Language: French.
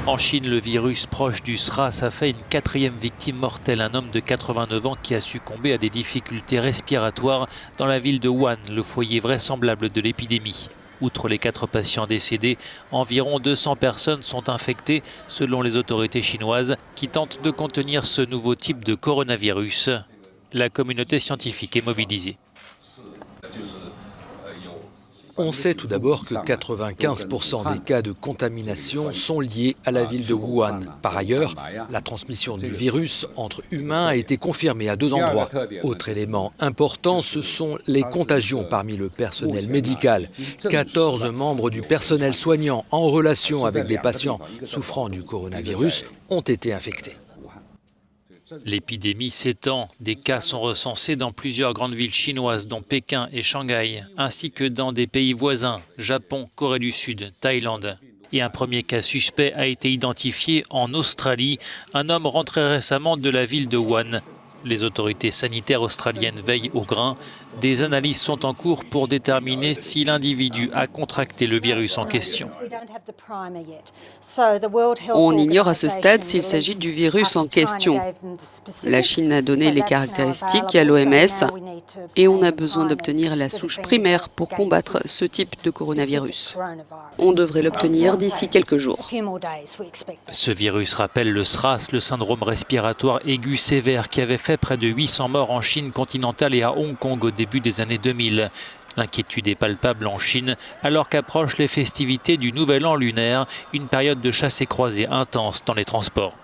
En Chine, le virus proche du SRAS a fait une 4e victime mortelle, un homme de 89 ans qui a succombé à des difficultés respiratoires dans la ville de Wuhan, le foyer vraisemblable de l'épidémie. Outre les 4 patients décédés, environ 200 personnes sont infectées selon les autorités chinoises qui tentent de contenir ce nouveau type de coronavirus. La communauté scientifique est mobilisée. On sait tout d'abord que 95% des cas de contamination sont liés à la ville de Wuhan. Par ailleurs, la transmission du virus entre humains a été confirmée à 2 endroits. Autre élément important, ce sont les contagions parmi le personnel médical. 14 membres du personnel soignant en relation avec des patients souffrant du coronavirus ont été infectés. L'épidémie s'étend. Des cas sont recensés dans plusieurs grandes villes chinoises, dont Pékin et Shanghai, ainsi que dans des pays voisins, Japon, Corée du Sud, Thaïlande. Et un premier cas suspect a été identifié en Australie, un homme rentré récemment de la ville de Wuhan. Les autorités sanitaires australiennes veillent au grain. Des analyses sont en cours pour déterminer si l'individu a contracté le virus en question. On ignore à ce stade s'il s'agit du virus en question. La Chine a donné les caractéristiques à l'OMS et on a besoin d'obtenir la souche primaire pour combattre ce type de coronavirus. On devrait l'obtenir d'ici quelques jours. Ce virus rappelle le SRAS, le syndrome respiratoire aigu sévère, qui avait fait près de 800 morts en Chine continentale et à Hong Kong au début des années 2000. L'inquiétude est palpable en Chine alors qu'approchent les festivités du Nouvel An lunaire, une période de chasse et croisée intense dans les transports.